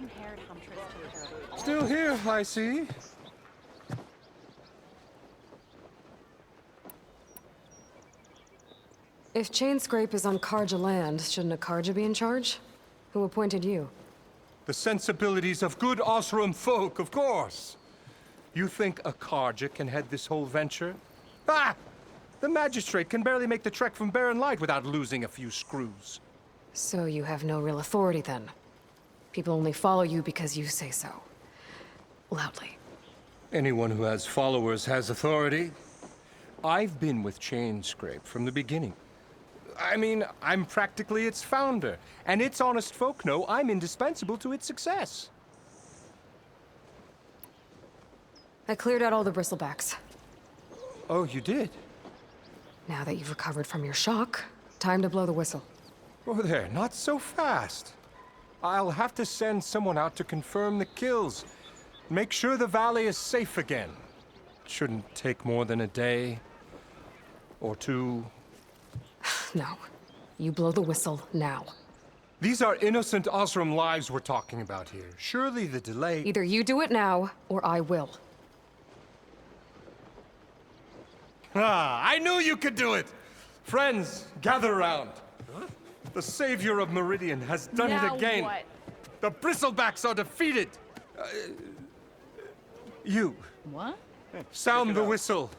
green-haired huntress took care of all. Still here, I see. If Chainscrape is on Karja land, shouldn't a Karja be in charge? Who appointed you? The sensibilities of good Osram folk, of course. You think a Karja can head this whole venture? Ah! The magistrate can barely make the trek from Barren Light without losing a few screws. So you have no real authority then? People only follow you because you say so. Loudly. Anyone who has followers has authority. I've been with Chainscrape from the beginning. I mean, I'm practically its founder, and its honest folk know I'm indispensable to its success. I cleared out all the bristlebacks. Oh, you did? Now that you've recovered from your shock, time to blow the whistle. Oh, there, not so fast. I'll have to send someone out to confirm the kills. Make sure the valley is safe again. Shouldn't take more than a day. Or two. No. You blow the whistle now. These are innocent Osram lives we're talking about here. Surely the delay... Either you do it now, or I will. Ah, I knew you could do it! Friends, gather around. The savior of Meridian has done it again. What? The Bristlebacks are defeated. You, What? sound the whistle.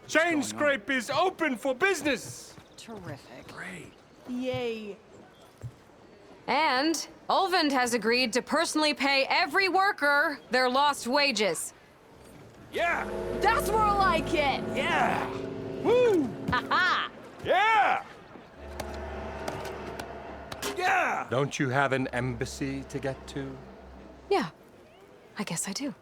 Chainscrape is open for business! Terrific. Great. Yay. And Ulvund has agreed to personally pay every worker their lost wages. Yeah! That's more like it! Yeah! Woo! Ha-ha! Yeah! Yeah! Don't you have an embassy to get to? Yeah, I guess I do.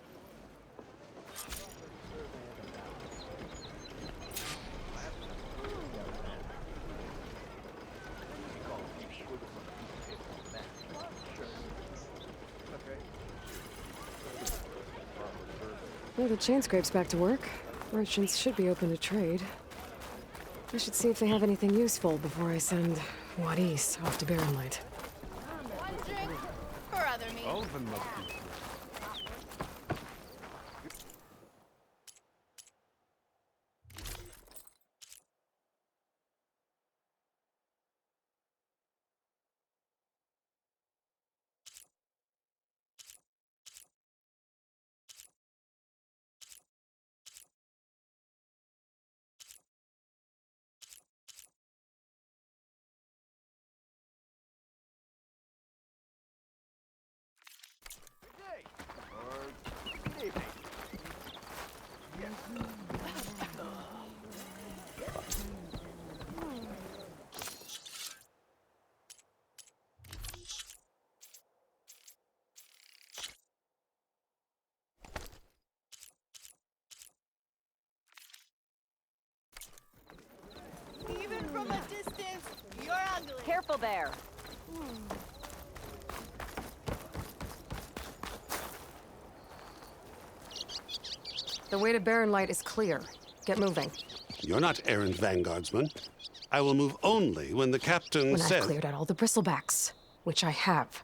Well, the Chainscrape's back to work. Merchants should be open to trade. I should see if they have anything useful before I send Wadis off to Barren Light. One drink for other meat. Even from a distance, you're ugly. Careful there. The way to Barren Light is clear. Get moving. You're not errant vanguardsman. I will move only when the captain When says... I've cleared out all the bristlebacks, which I have.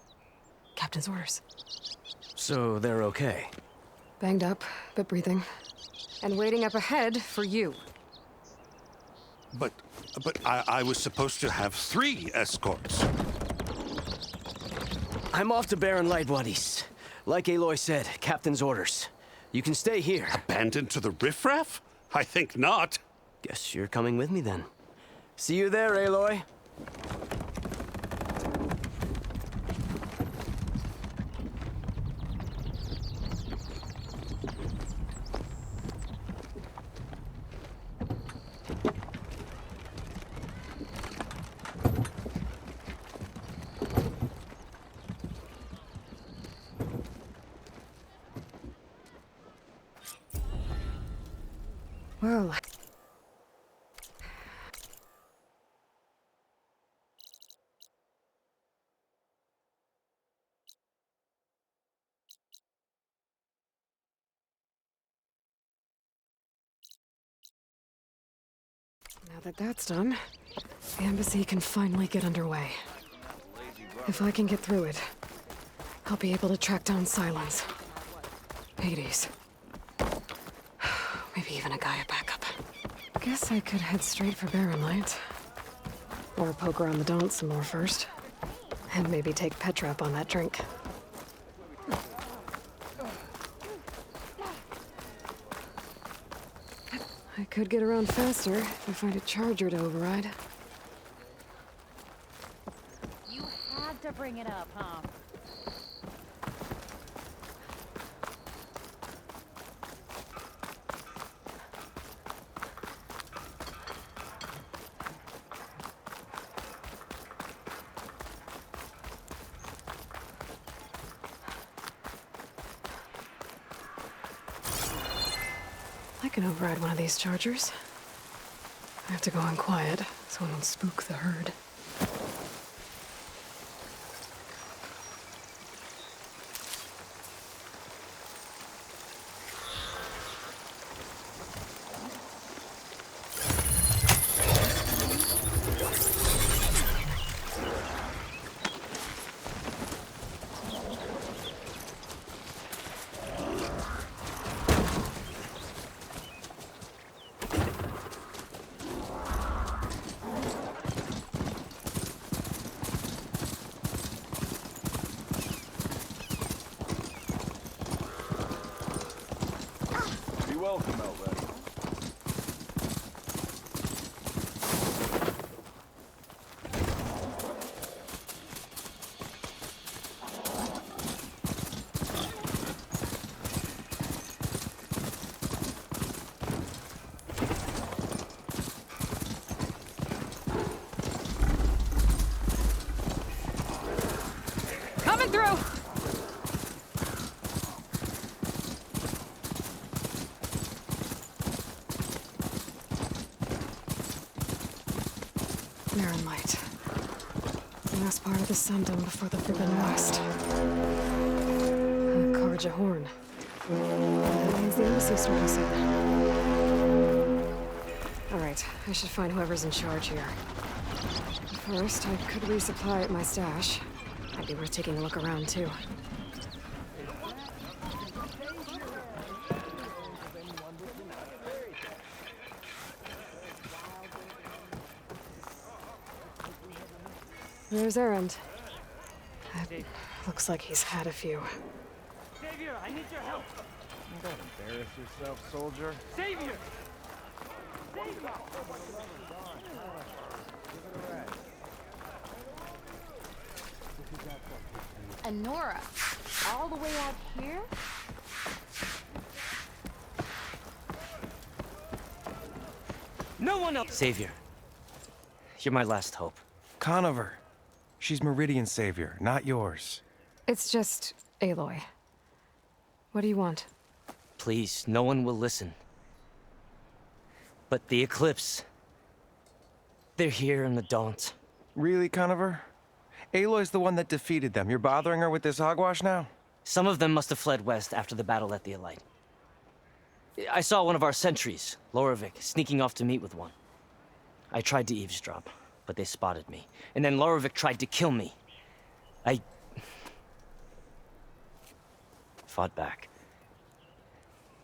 Captain's orders. So they're okay? Banged up, but breathing. And waiting up ahead for you. But I was supposed to have 3 escorts. I'm off to Barren Light, Wadis. Like Aloy said, Captain's orders. You can stay here. Abandoned to the riffraff? I think not. Guess you're coming with me then. See you there, Aloy. Well... Now that that's done, the embassy can finally get underway. If I can get through it. I'll be able to track down Silence. Hades. Maybe even a Gaia backup. Guess I could head straight for Barren Light. Or poke around the Daunt some more first. And maybe take Petra up on that drink. I could get around faster if I find a charger to override. You had to bring it up, huh? I can override one of these chargers. I have to go in quiet, so I don't spook the herd. Be welcome, Elven. Coming through! Barren Light. The last part of the Sundom before the Forbidden West. Karja Horn. That means the embassy starting soon. Alright, I should find whoever's in charge here. First, I could resupply at my stash. Might be worth taking a look around, too. There's Erend. Looks like he's had a few. Savior, I need your help. Don't embarrass yourself, soldier. Savior! Anora, all the way out here? No one else! Savior. You're my last hope. Conover. She's Meridian's savior, not yours. It's just Aloy. What do you want? Please, no one will listen. But the Eclipse... They're here in the Daunt. Really, Conover? Aloy's the one that defeated them. You're bothering her with this hogwash now? Some of them must have fled west after the battle at the Elite. I saw one of our sentries, Loravik, sneaking off to meet with one. I tried to eavesdrop, but they spotted me. And then Loravik tried to kill me. I... fought back.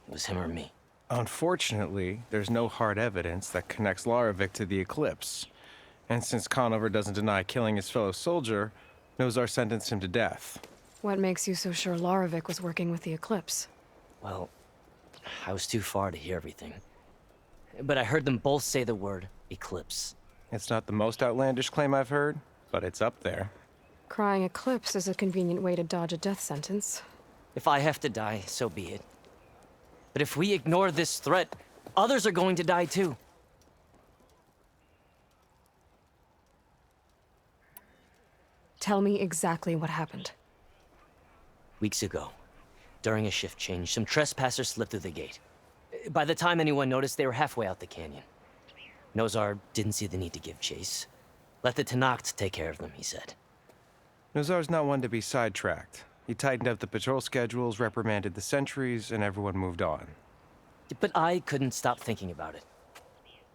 It was him or me. Unfortunately, there's no hard evidence that connects Loravik to the Eclipse. And since Conover doesn't deny killing his fellow soldier, Nozar sentenced him to death. What makes you so sure Loravik was working with the Eclipse? Well, I was too far to hear everything. But I heard them both say the word Eclipse. It's not the most outlandish claim I've heard, but it's up there. Crying Eclipse is a convenient way to dodge a death sentence. If I have to die, so be it. But if we ignore this threat, others are going to die too. Tell me exactly what happened. Weeks ago, during a shift change, some trespassers slipped through the gate. By the time anyone noticed, they were halfway out the canyon. Nozar didn't see the need to give chase. Let the Tenakth take care of them, he said. Nozar's not one to be sidetracked. He tightened up the patrol schedules, reprimanded the sentries, and everyone moved on. But I couldn't stop thinking about it.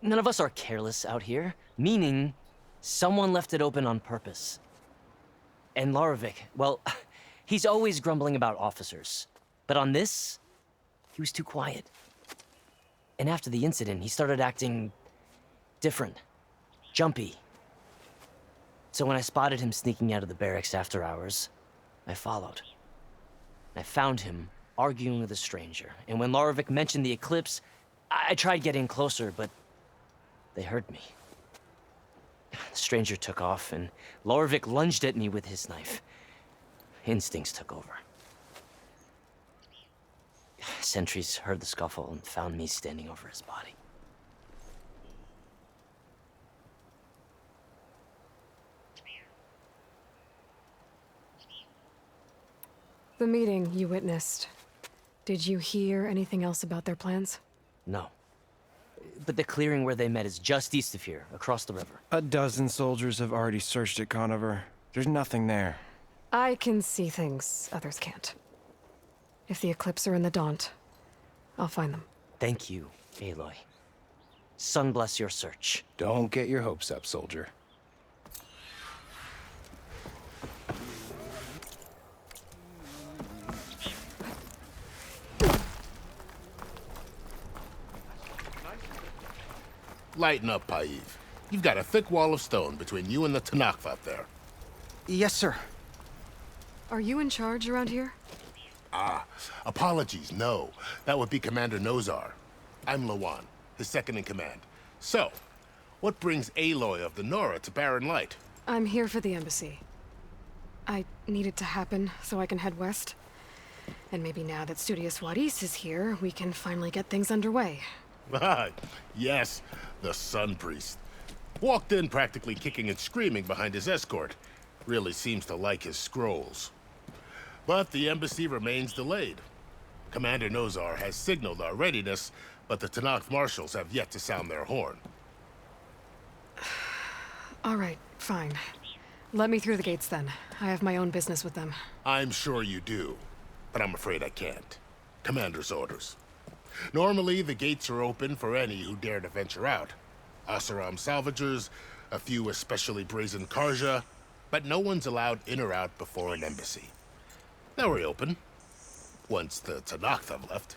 None of us are careless out here, meaning someone left it open on purpose. And Loravik, well, He's always grumbling about officers. But on this, he was too quiet. And after the incident, he started acting different, jumpy. So when I spotted him sneaking out of the barracks after hours, I followed. I found him arguing with a stranger. And when Lorevic mentioned the eclipse, I tried getting closer, but they heard me. The stranger took off, and Lorevic lunged at me with his knife. Instincts took over. Sentries heard the scuffle and found me standing over his body. The meeting you witnessed. Did you hear anything else about their plans? No. But the clearing where they met is just east of here, across the river. A dozen soldiers have already searched it, Conover. There's nothing there. I can see things others can't. If the Eclipse are in the Daunt, I'll find them. Thank you, Aloy. Sun bless your search. Don't get your hopes up, soldier. Lighten up, Paiv. You've got a thick wall of stone between you and the Tanakh up there. Yes, sir. Are you in charge around here? Apologies, no. That would be Commander Nozar. I'm Lawan, his second in command. So, what brings Aloy of the Nora to Barren Light? I'm here for the embassy. I need it to happen so I can head west. And maybe now that Studious Wadis is here, we can finally get things underway. Yes, the Sun Priest. Walked in practically kicking and screaming behind his escort. Really seems to like his scrolls. But the embassy remains delayed. Commander Nozar has signaled our readiness, but the Tanakh marshals have yet to sound their horn. All right, fine. Let me through the gates then. I have my own business with them. I'm sure you do, but I'm afraid I can't. Commander's orders. Normally, the gates are open for any who dare to venture out. Asaram salvagers, a few especially brazen Karja, but no one's allowed in or out before an embassy. Now we're open, once the Tanakh have left.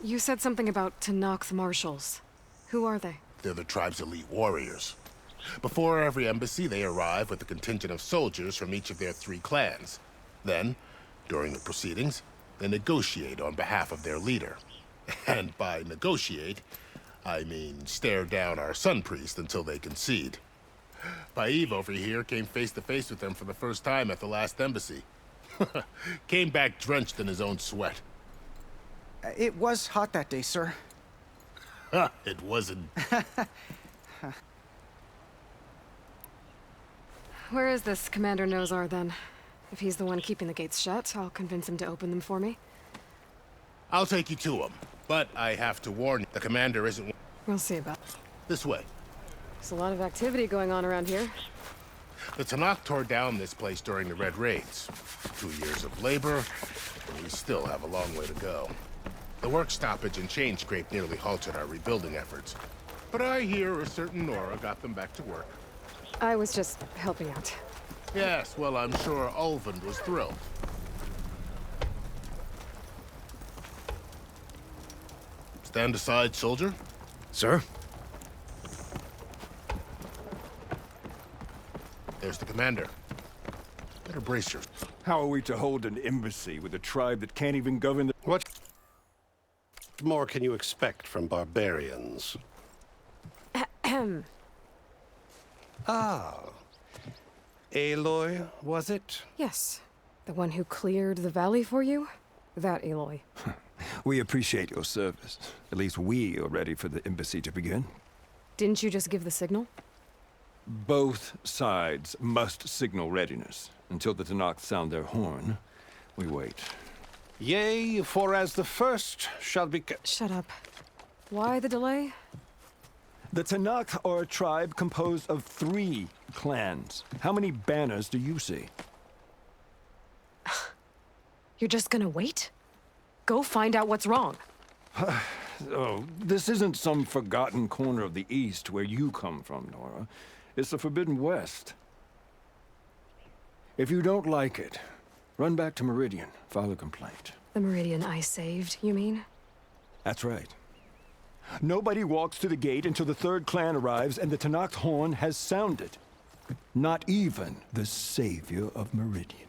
You said something about Tanakh's marshals. Who are they? They're the tribe's elite warriors. Before every embassy, they arrive with a contingent of soldiers from each of their 3 clans. Then, during the proceedings, they negotiate on behalf of their leader. And by negotiate, I mean stare down our Sun Priest until they concede. Paiv over here came face to face with them for the first time at the last embassy. Came back drenched in his own sweat. It was hot that day, sir. It wasn't. Where is this Commander Nozar, then? If he's the one keeping the gates shut, I'll convince him to open them for me. I'll take you to him, but I have to warn you, the commander isn't... We'll see about it. This way. There's a lot of activity going on around here. The Tanakh tore down this place during the Red Raids. 2 years of labor, and we still have a long way to go. The work stoppage and chain scrape nearly halted our rebuilding efforts. But I hear a certain Nora got them back to work. I was just helping out. Yes, well, I'm sure Ulvund was thrilled. Stand aside, soldier. Sir? There's the commander. Better brace yourself. How are we to hold an embassy with a tribe that can't even govern the... What more can you expect from barbarians? Aloy, was it? Yes. The one who cleared the valley for you? That Aloy. We appreciate your service. At least we are ready for the embassy to begin. Didn't you just give the signal? Both sides must signal readiness. Until the Tanakh sound their horn, we wait. Yea, for as the first shall be... Shut up. Why the delay? The Tanakh are a tribe composed of 3 clans. How many banners do you see? You're just gonna wait? Go find out what's wrong. Oh, this isn't some forgotten corner of the East where you come from, Nora. It's the Forbidden West. If you don't like it, run back to Meridian, file a complaint. The Meridian I saved, you mean? That's right. Nobody walks to the gate until the third clan arrives and the Tenakth horn has sounded. Not even the savior of Meridian.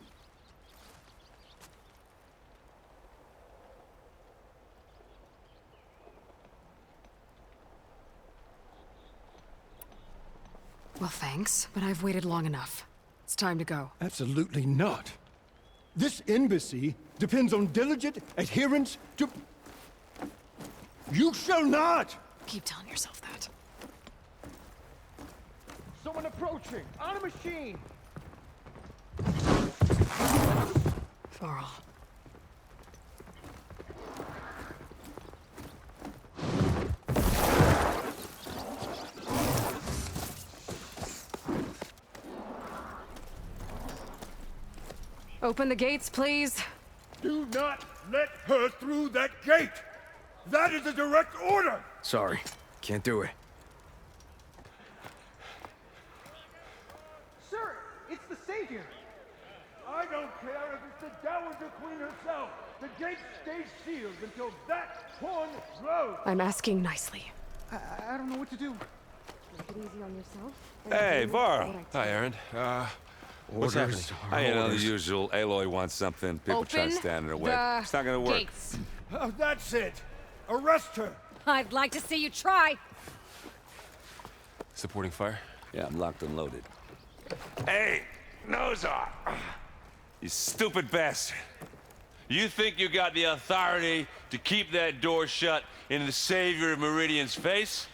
Well, thanks, but I've waited long enough. It's time to go. Absolutely not. This embassy depends on diligent adherence to... You shall not! Keep telling yourself that. Someone approaching! On a machine! Varl. Open the gates, please. Do not let her through that gate! That is a direct order! Sorry, can't do it. Sir, it's the Savior! I don't care if it's the Dowager Queen herself! The gate stays sealed until that horn blows! I'm asking nicely. I don't know what to do. Take it easy on yourself. Hey, Varl. Hi, Aaron. What's happening? I know the usual. Aloy wants something. People try to Open stand in her way. the It's not gonna work. gates. Oh, that's it! Arrest her! I'd like to see you try. Supporting fire? Yeah, I'm locked and loaded. Hey, Nozar! You stupid bastard. You think you got the authority to keep that door shut in the Savior of Meridian's face?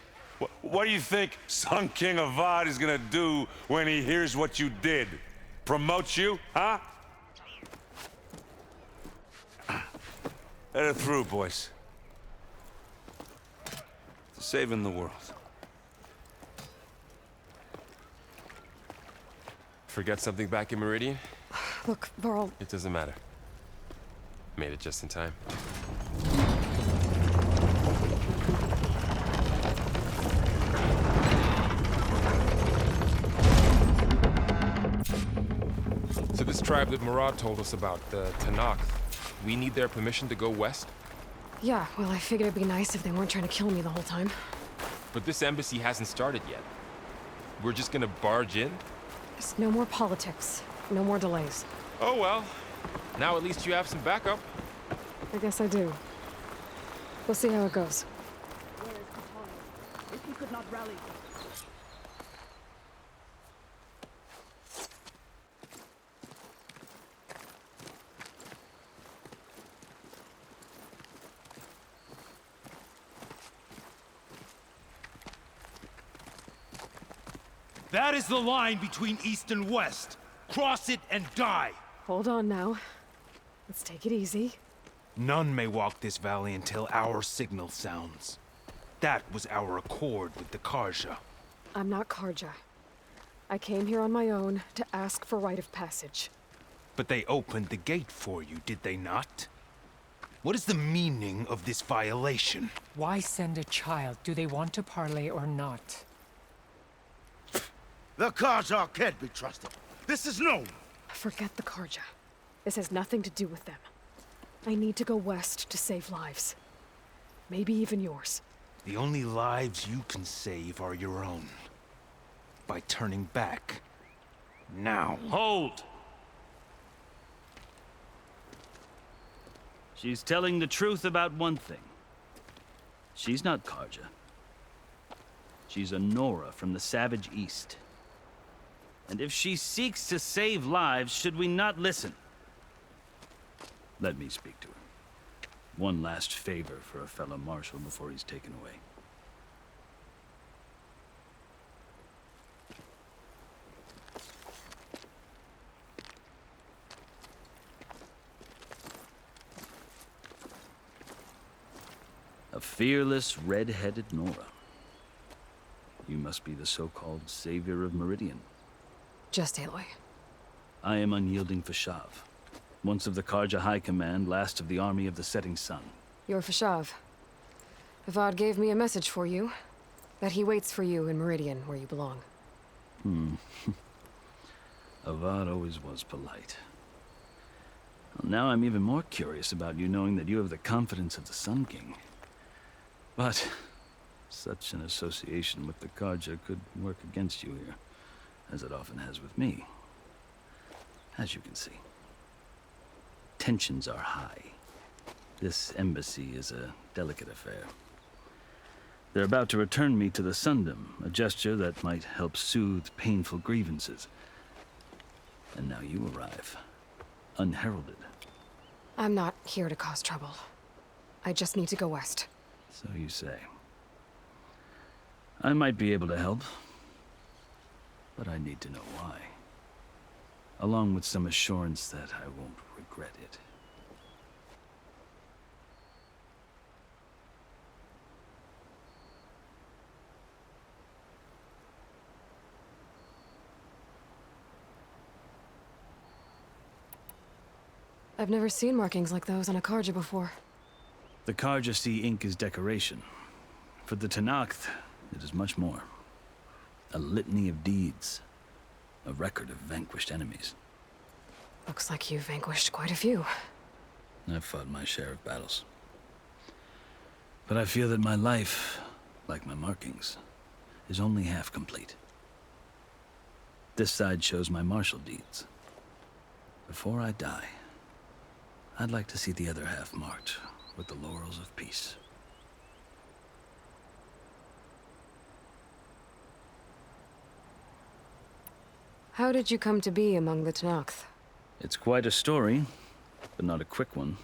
What do you think Sun King Avad is gonna do when he hears what you did? Promote you, huh? Let her through, boys. Saving the world. Forget something back in Meridian? Look, Varl. It doesn't matter. Made it just in time. So this tribe that Murad told us about, the Tenakth, we need their permission to go west? Yeah, well, I figured it'd be nice if they weren't trying to kill me the whole time. But this embassy hasn't started yet. We're just gonna barge in? Just no more politics. No more delays. Oh well. Now at least you have some backup. I guess I do. We'll see how it goes. Where is Katana? If he could not rally. That is the line between East and West. Cross it and die. Hold on now. Let's take it easy. None may walk this valley until our signal sounds. That was our accord with the Karja. I'm not Karja. I came here on my own to ask for rite of passage. But they opened the gate for you, did they not? What is the meaning of this violation? Why send a child? Do they want to parley or not? The Karja can't be trusted. This is known. Forget the Karja. This has nothing to do with them. I need to go west to save lives. Maybe even yours. The only lives you can save are your own. By turning back. Now. Hold! She's telling the truth about one thing. She's not Karja. She's a Nora from the Savage East. And if she seeks to save lives, should we not listen? Let me speak to her. One last favor for a fellow marshal before he's taken away. A fearless, red-headed Nora. You must be the so-called savior of Meridian. Just Aloy. I am unyielding Fashav. once of the Karja High Command, last of the Army of the Setting Sun. You're Fashav. Avad gave me a message for you. That he waits for you in Meridian, where you belong. Avad always was polite. Well, now I'm even more curious about you knowing that you have the confidence of the Sun King. But such an association with the Karja could work against you here, as it often has with me. As you can see, tensions are high. This embassy is a delicate affair. They're about to return me to the Sundom, a gesture that might help soothe painful grievances. And now you arrive, unheralded. I'm not here to cause trouble. I just need to go west. So you say. I might be able to help, but I need to know why. Along with some assurance that I won't regret it. I've never seen markings like those on a Karja before. The Karja see ink as decoration. For the Tenakth, it is much more. A litany of deeds. A record of vanquished enemies. Looks like you've vanquished quite a few. I've fought my share of battles. But I feel that my life, like my markings, is only half complete. This side shows my martial deeds. Before I die, I'd like to see the other half marked with the laurels of peace. How did you come to be among the Tenakth? It's quite a story, but not a quick one.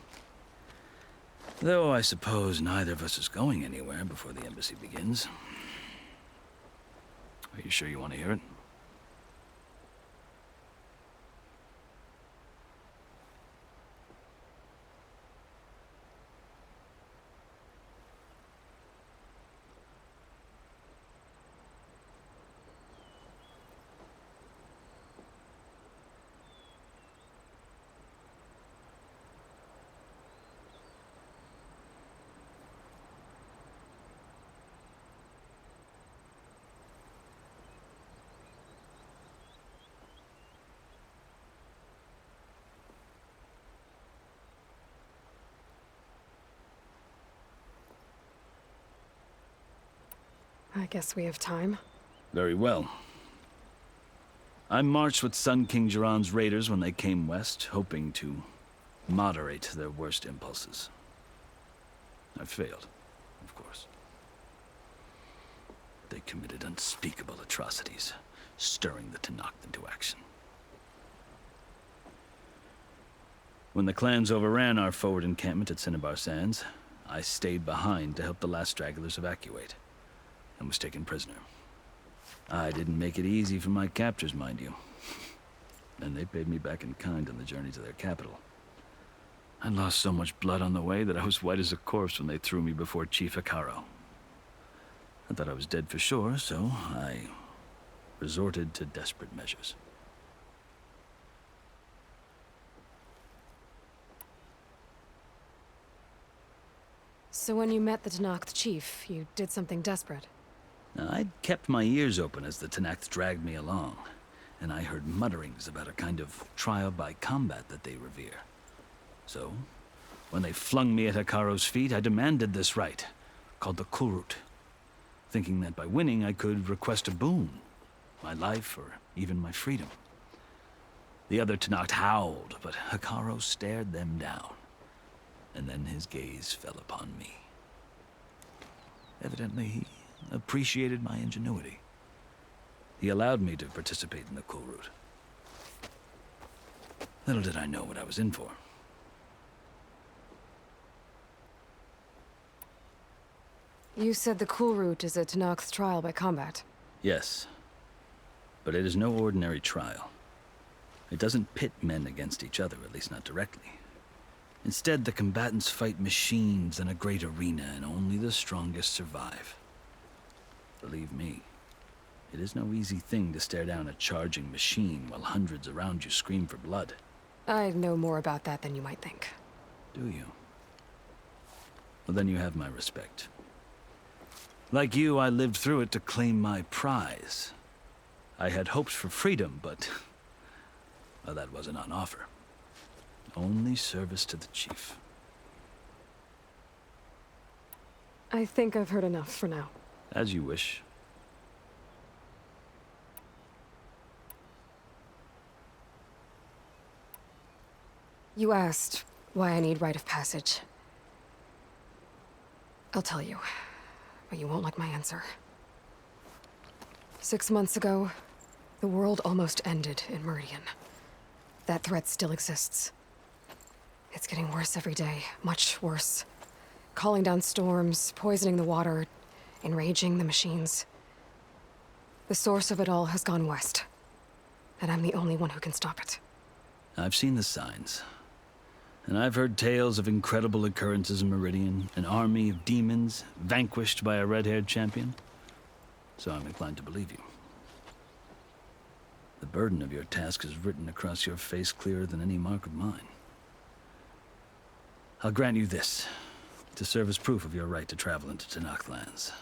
Though I suppose neither of us is going anywhere before the embassy begins. Are you sure you want to hear it? I guess we have time. Very well. I marched with Sun King Jiran's raiders when they came west, hoping to moderate their worst impulses. I failed, of course. They committed unspeakable atrocities, stirring the Tenakth into action. When the clans overran our forward encampment at Cinnabar Sands, I stayed behind to help the last stragglers evacuate, and was taken prisoner. I didn't make it easy for my captors, mind you. And they paid me back in kind on the journey to their capital. I lost so much blood on the way that I was white as a corpse when they threw me before Chief Hekarro. I thought I was dead for sure, so I resorted to desperate measures. So when you met the Tenakth chief, you did something desperate? Now, I'd kept my ears open as the Tenakth dragged me along, and I heard mutterings about a kind of trial by combat that they revere. So, when they flung me at Hekarro's feet, I demanded this right, called the Kulrut, thinking that by winning I could request a boon, my life or even my freedom. The other Tenakth howled, but Hekarro stared them down, and then his gaze fell upon me. Evidently, he appreciated my ingenuity. He allowed me to participate in the Kulrut. Little did I know what I was in for. You said the Kulrut is a Tenakth trial by combat. Yes, but it is no ordinary trial. It doesn't pit men against each other, at least not directly. Instead, the combatants fight machines in a great arena, and only the strongest survive. Believe me, it is no easy thing to stare down a charging machine while hundreds around you scream for blood. I know more about that than you might think. Do you? Well, then you have my respect. Like you, I lived through it to claim my prize. I had hoped for freedom, but well, that wasn't on offer. Only service to the chief. I think I've heard enough for now. As you wish. You asked why I need rite of passage. I'll tell you, but you won't like my answer. 6 months ago, the world almost ended in Meridian. That threat still exists. It's getting worse every day, much worse. Calling down storms, poisoning the water, enraging the machines. The source of it all has gone west, and I'm the only one who can stop it. I've seen the signs. And I've heard tales of incredible occurrences in Meridian, an army of demons vanquished by a red-haired champion. So I'm inclined to believe you. The burden of your task is written across your face clearer than any mark of mine. I'll grant you this, to serve as proof of your right to travel into Tenakth lands.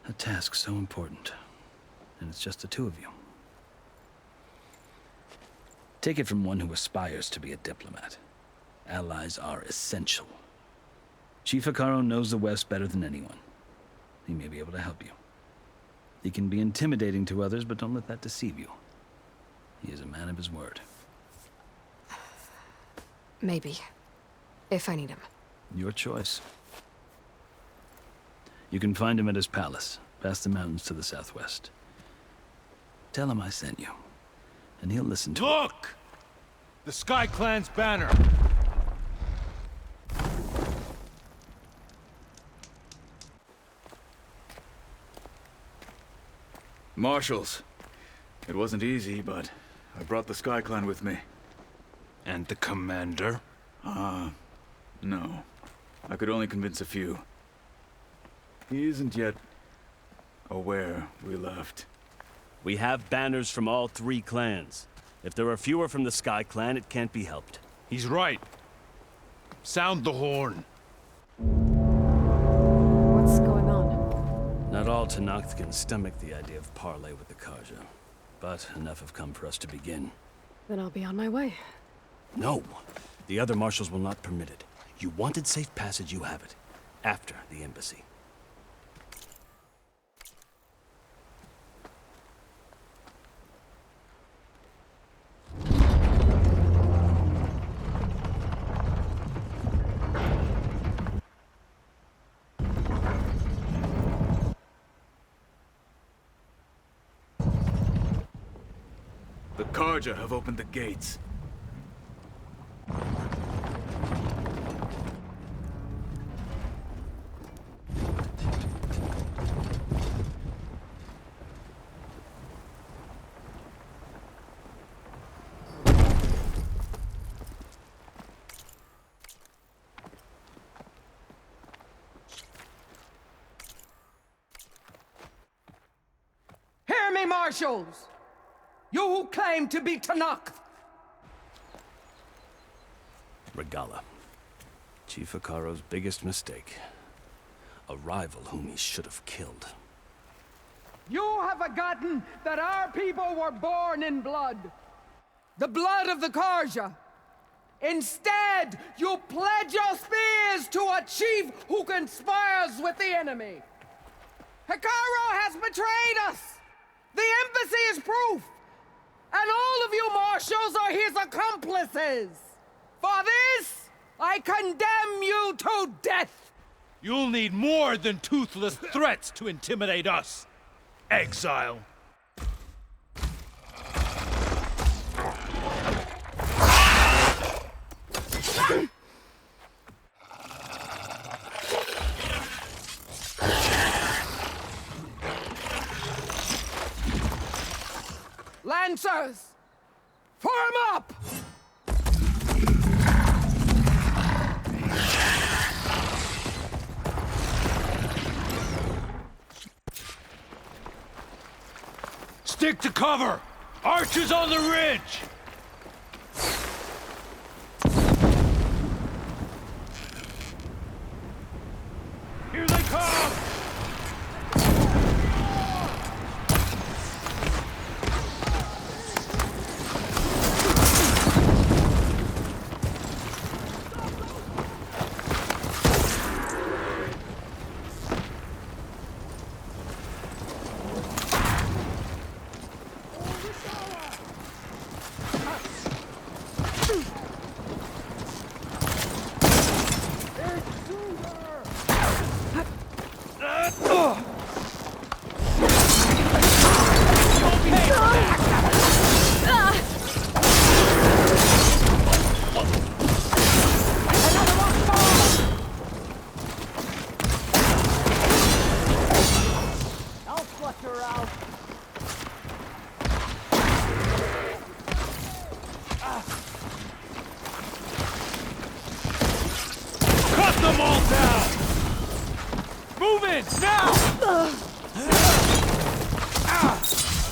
A task so important, and it's just the two of you. Take it from one who aspires to be a diplomat. Allies are essential. Chief Hekarro knows the West better than anyone. He may be able to help you. He can be intimidating to others, but don't let that deceive you. He is a man of his word. Maybe. If I need him. Your choice. You can find him at his palace, past the mountains to the southwest. Tell him I sent you, and he'll listen to Look! The Sky Clan's banner! Marshals. It wasn't easy, but I brought the Sky Clan with me. And the commander? No. I could only convince a few. He isn't yet aware we left. We have banners from all 3 clans. If there are fewer from the Sky Clan, it can't be helped. He's right. Sound the horn. What's going on? Not all Tenakth can stomach the idea of parley with the Carja, but enough have come for us to begin. Then I'll be on my way. No! The other marshals will not permit it. You wanted safe passage, you have it. After the embassy. The Carja have opened the gates. Hear me, marshals! You who claim to be Tenakth! Regalla. Chief Hekarro's biggest mistake. A rival whom he should have killed. You have forgotten that our people were born in blood. The blood of the Carja. Instead, you pledge your spears to a chief who conspires with the enemy. Hekarro has betrayed us! The embassy is proof! And all of you marshals are his accomplices! For this, I condemn you to death! You'll need more than toothless threats to intimidate us. Exile. Lancers! Form up! Stick to cover! Archers on the ridge! Here they come! Cut them all down! Move in, now!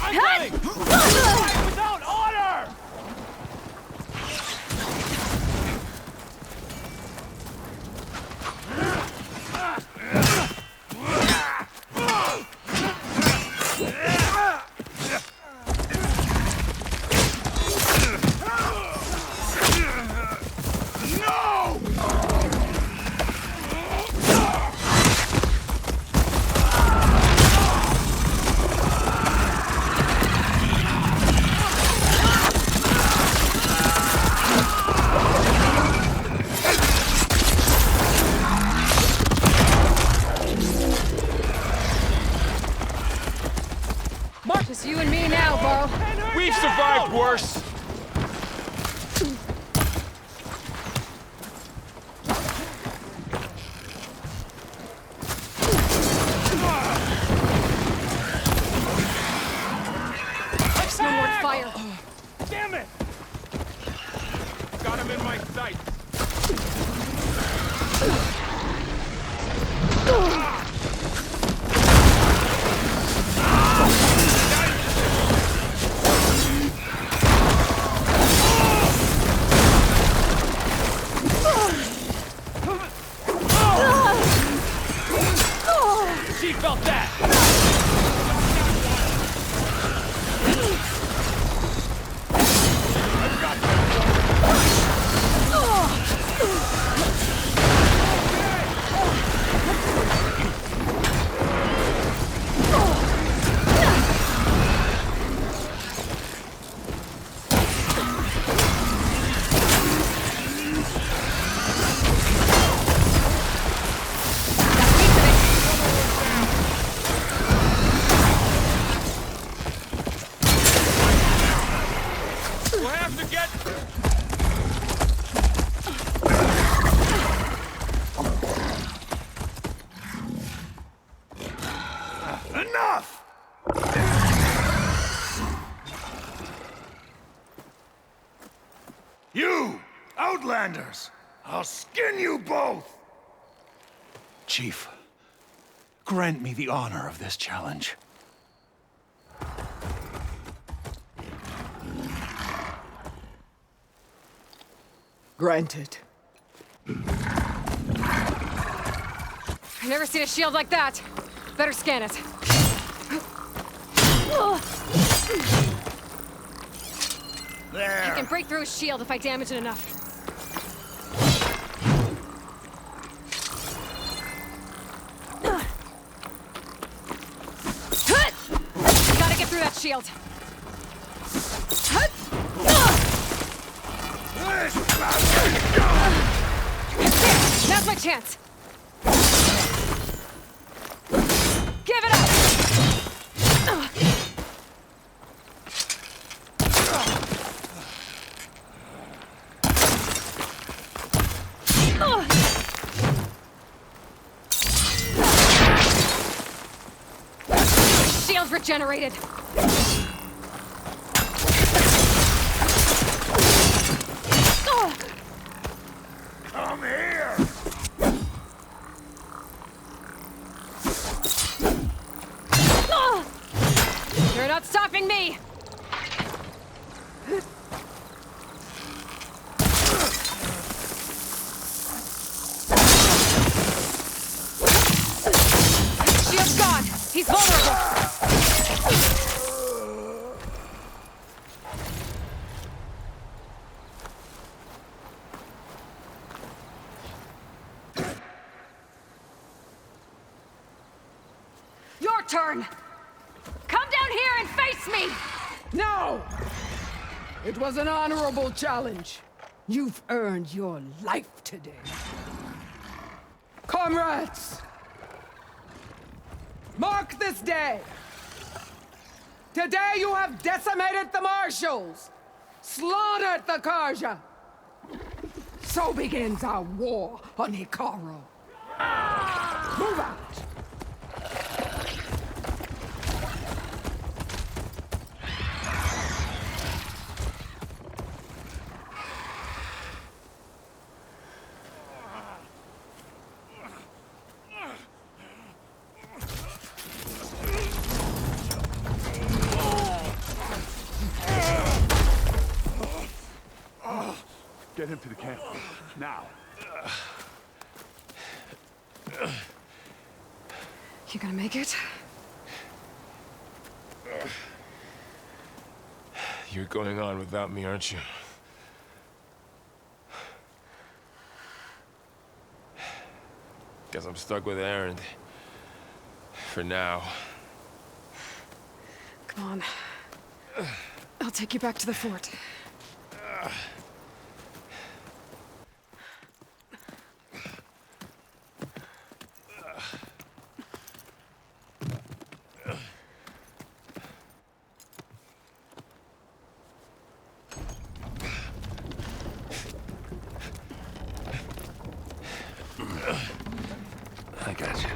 I'm coming! Fight without order! Marcus, you and me now, Bo. We've survived worse! No more fire. Damn it! Got him in my sight. She felt that! We'll have to get... Enough! You, Outlanders! I'll skin you both! Chief, grant me the honor of this challenge. Granted. I've never seen a shield like that. Better scan it. There! I can break through a shield if I damage it enough. Gotta get through that shield. Now's my chance. Give it up. Shield regenerated. Come here! You're not stopping me! Shield's gone! He's vulnerable! Your turn! Come down here and face me! No! It was an honorable challenge. You've earned your life today. Comrades! Mark this day! Today you have decimated the Marshals! Slaughtered the Karja! So begins our war on Hikaru. Move out! Get him to the camp. Now. You gonna make it? You're going on without me, aren't you? Guess I'm stuck with Erend. For now. Come on. I'll take you back to the fort. I got you.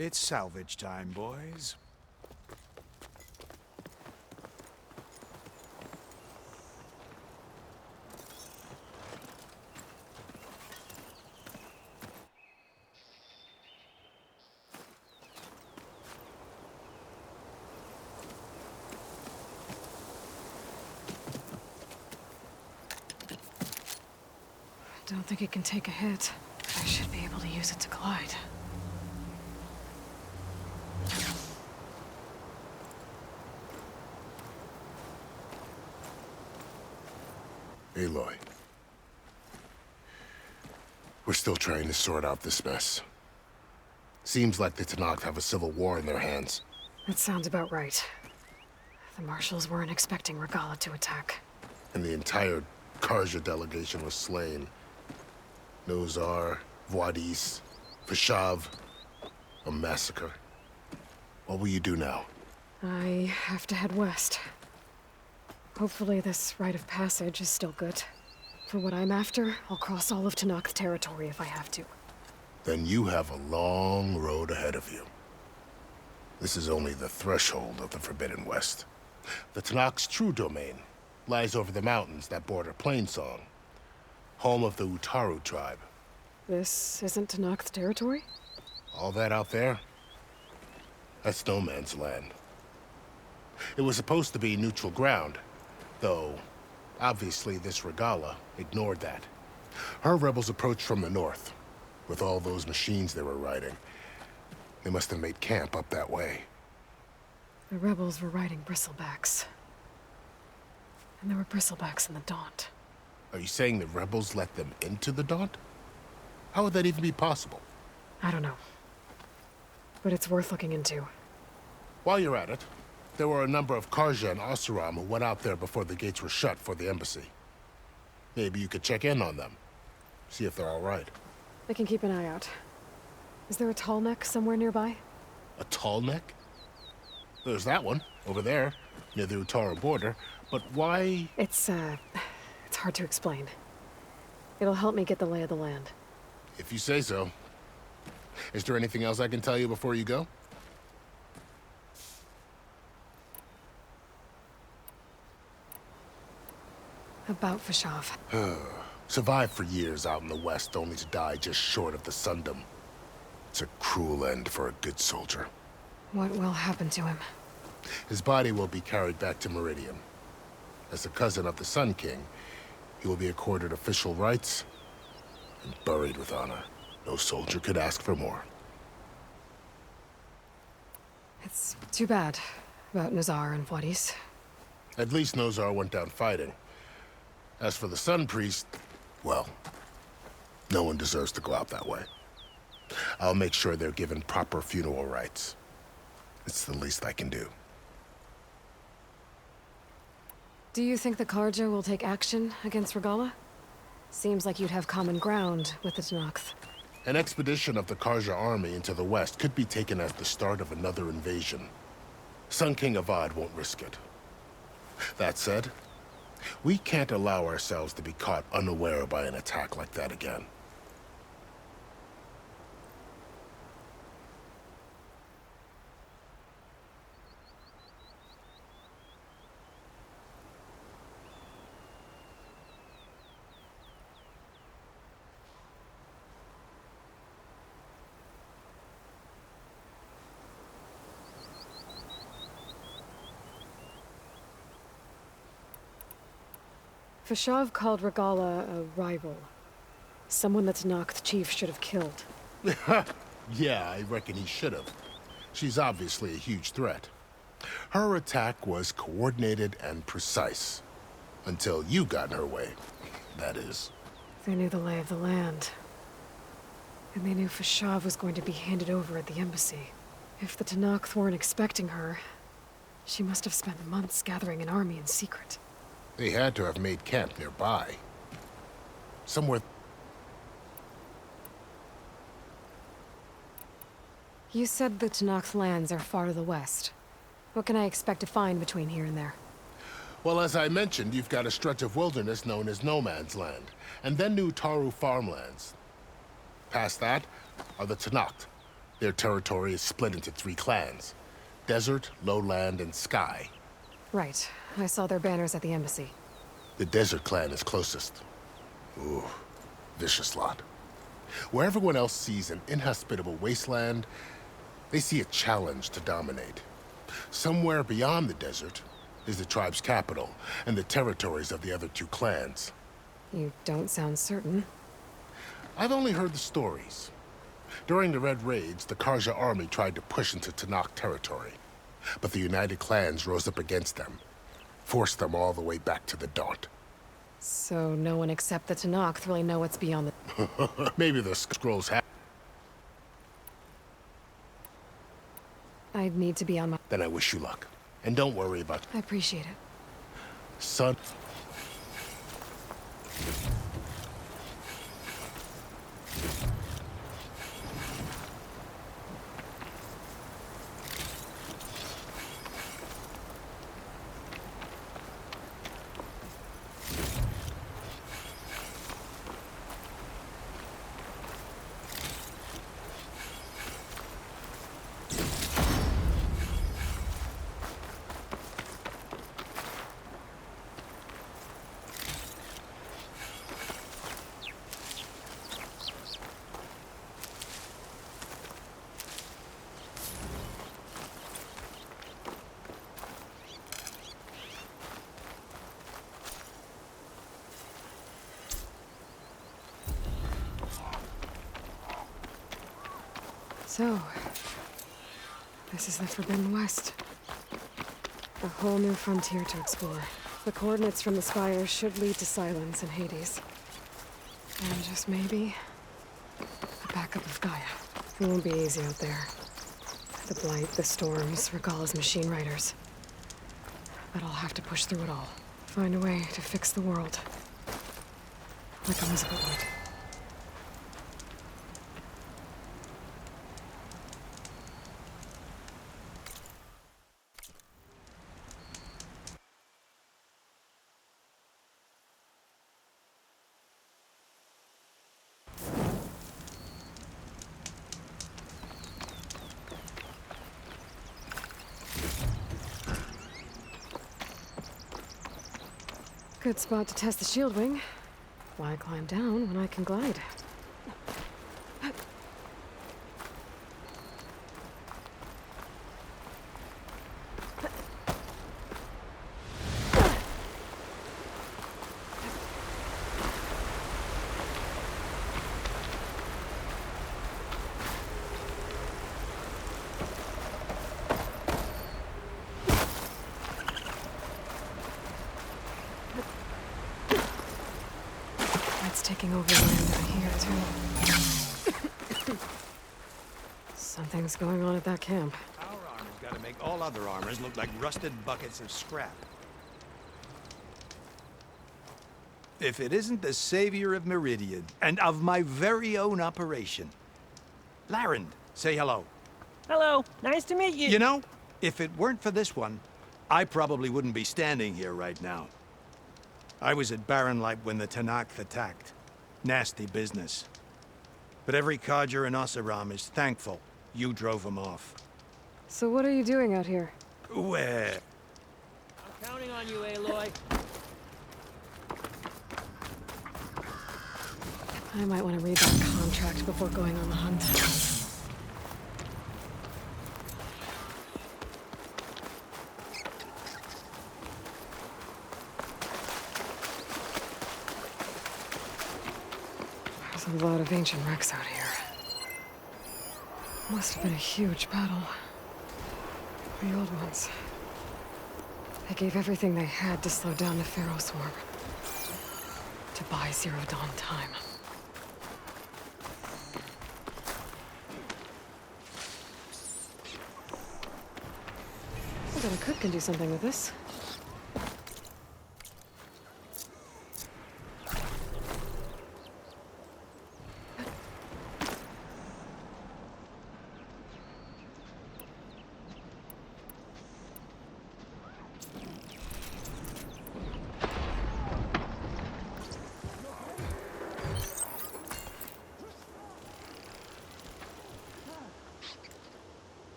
It's salvage time, boys. Don't think it can take a hit. I should be able to use it to glide. Aloy. We're still trying to sort out this mess. Seems like the Tenakth have a civil war in their hands. That sounds about right. The Marshals weren't expecting Regalla to attack. And the entire Karja delegation was slain. Nozar, Vuadis, Vashav. A massacre. What will you do now? I have to head west. Hopefully this rite of passage is still good. For what I'm after, I'll cross all of Tenakth territory if I have to. Then you have a long road ahead of you. This is only the threshold of the Forbidden West. The Tenakth's true domain lies over the mountains that border Plainsong, home of the Utaru tribe. This isn't Tenakth territory? All that out there? That's no man's land. It was supposed to be neutral ground, though obviously this Regalla ignored that. Her rebels approached from the north, with all those machines they were riding. They must have made camp up that way. The rebels were riding bristlebacks. And there were bristlebacks in the Daunt. Are you saying the rebels let them into the Daunt? How would that even be possible? I don't know. But it's worth looking into. While you're at it, there were a number of Karja and Oseram who went out there before the gates were shut for the embassy. Maybe you could check in on them. See if they're all right. I can keep an eye out. Is there a tall neck somewhere nearby? A tall neck? There's that one, over there, near the Utaru border. But why? It's hard to explain. It'll help me get the lay of the land. If you say so. Is there anything else I can tell you before you go? About Fashav. Survived for years out in the West, only to die just short of the Sundom. It's a cruel end for a good soldier. What will happen to him? His body will be carried back to Meridian. As a cousin of the Sun King, he will be accorded official rights and buried with honor. No soldier could ask for more. It's too bad about Nazar and Wadis. At least Nozar went down fighting. As for the Sun Priest, well, no one deserves to go out that way. I'll make sure they're given proper funeral rites. It's the least I can do. Do you think the Karja will take action against Regalla? Seems like you'd have common ground with the Tenakth. An expedition of the Karja army into the west could be taken as the start of another invasion. Sun King Avad won't risk it. That said, we can't allow ourselves to be caught unaware by an attack like that again. Fashav called Regalla a rival. Someone that Tenakth chief should have killed. Yeah, I reckon he should have. She's obviously a huge threat. Her attack was coordinated and precise. Until you got in her way, that is. They knew the lay of the land. And they knew Fashav was going to be handed over at the embassy. If the Tenakth weren't expecting her, she must have spent months gathering an army in secret. They had to have made camp nearby. Somewhere... You said the Tenakth lands are far to the west. What can I expect to find between here and there? Well, as I mentioned, you've got a stretch of wilderness known as No Man's Land, and then New Taru farmlands. Past that are the Tenakth. Their territory is split into 3 clans: Desert, Lowland, and Sky. Right. I saw their banners at the embassy. The Desert clan is closest. Ooh, vicious lot. Where everyone else sees an inhospitable wasteland, they see a challenge to dominate. Somewhere beyond the desert is the tribe's capital and the territories of the other 2 clans. You don't sound certain. I've only heard the stories. During the Red Raids, the Karja army tried to push into Tenakth territory, but the United Clans rose up against them, forced them all the way back to the Daunt. So no one except the Tenakth really know what's beyond the... Maybe the scrolls have... I'd need to be on my... Then I wish you luck. And don't worry about... I appreciate it. Son... So, this is the Forbidden West. A whole new frontier to explore. The coordinates from the spire should lead to Silence and Hades. And just maybe, a backup of Gaia. It won't be easy out there. The Blight, the Storms, Regalla's machine riders. But I'll have to push through it all. Find a way to fix the world. Like Elizabeth would. Good spot to test the shield wing. Why climb down when I can glide? Taking over land out here, too. Something's going on at that camp. Our armor's gotta make all other armors look like rusted buckets of scrap. If it isn't the savior of Meridian, and of my very own operation. Larend, say hello. Hello, nice to meet you. You know, if it weren't for this one, I probably wouldn't be standing here right now. I was at Barrenlight when the Tenakth attacked. Nasty business. But every Carja in Oseram is thankful you drove them off. So what are you doing out here? Where? I'm counting on you, Aloy. I might want to read that contract before going on the hunt. There's a lot of ancient wrecks out here. Must have been a huge battle. The old ones. They gave everything they had to slow down the Pharaoh swarm. To buy Zero Dawn time. I bet a cook can do something with this.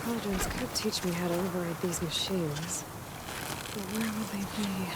Cauldrons could teach me how to override these machines. But where will they be?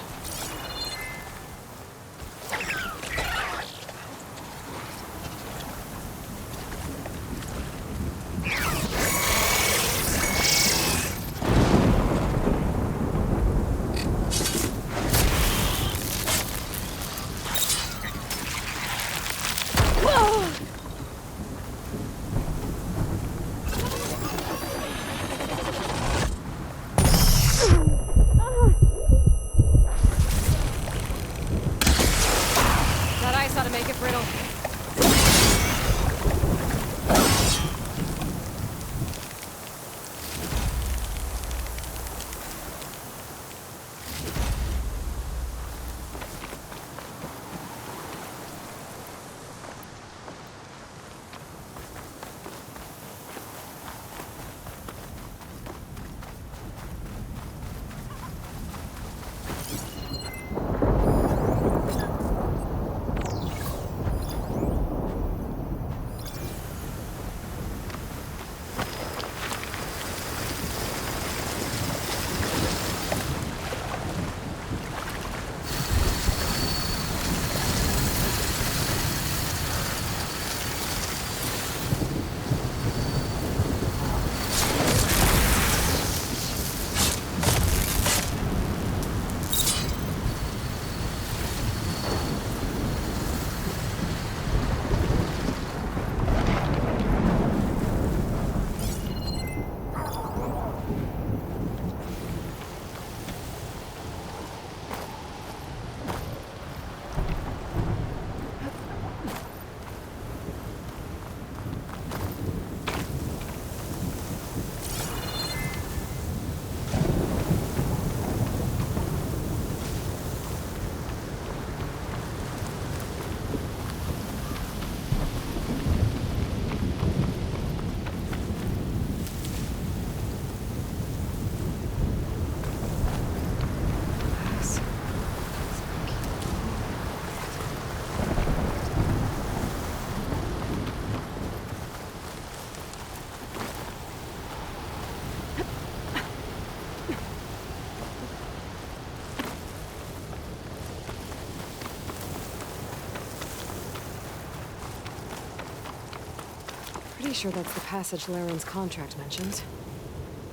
Pretty sure that's the passage Laren's contract mentioned.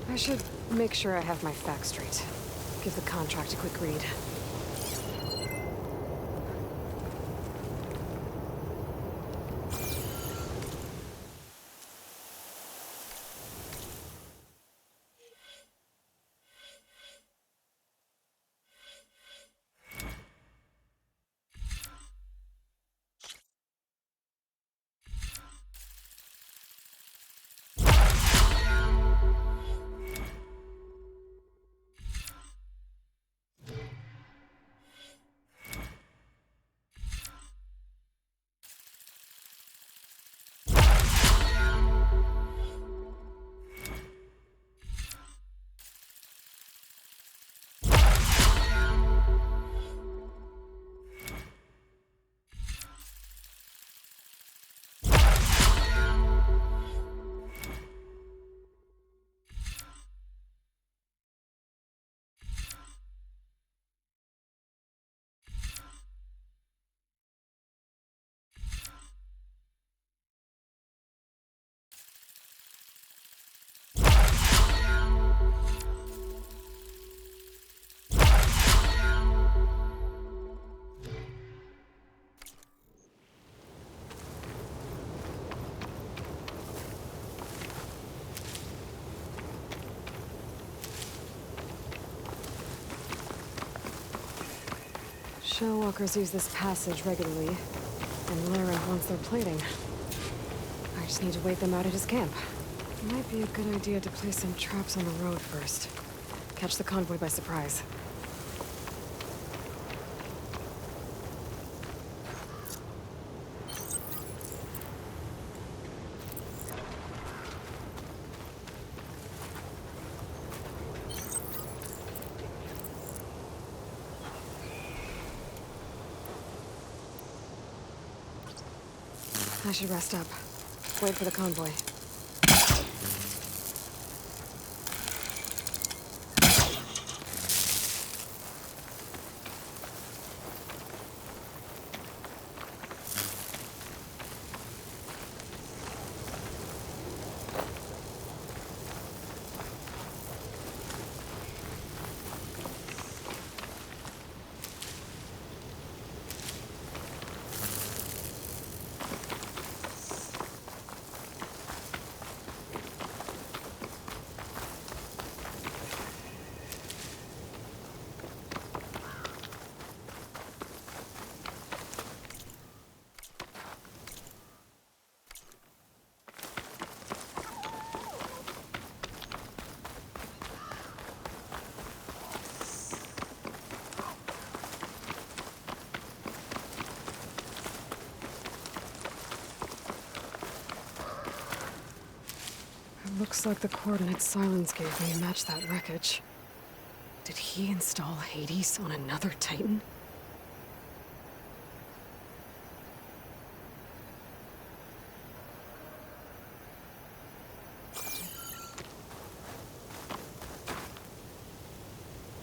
I should make sure I have my facts straight. Give the contract a quick read. Shellwalkers use this passage regularly, and Laren wants their plating. I just need to wait them out at his camp. Might be a good idea to place some traps on the road first. Catch the convoy by surprise. I should rest up. Wait for the convoy. Looks like the coordinates Silence gave me match that wreckage. Did he install Hades on another Titan?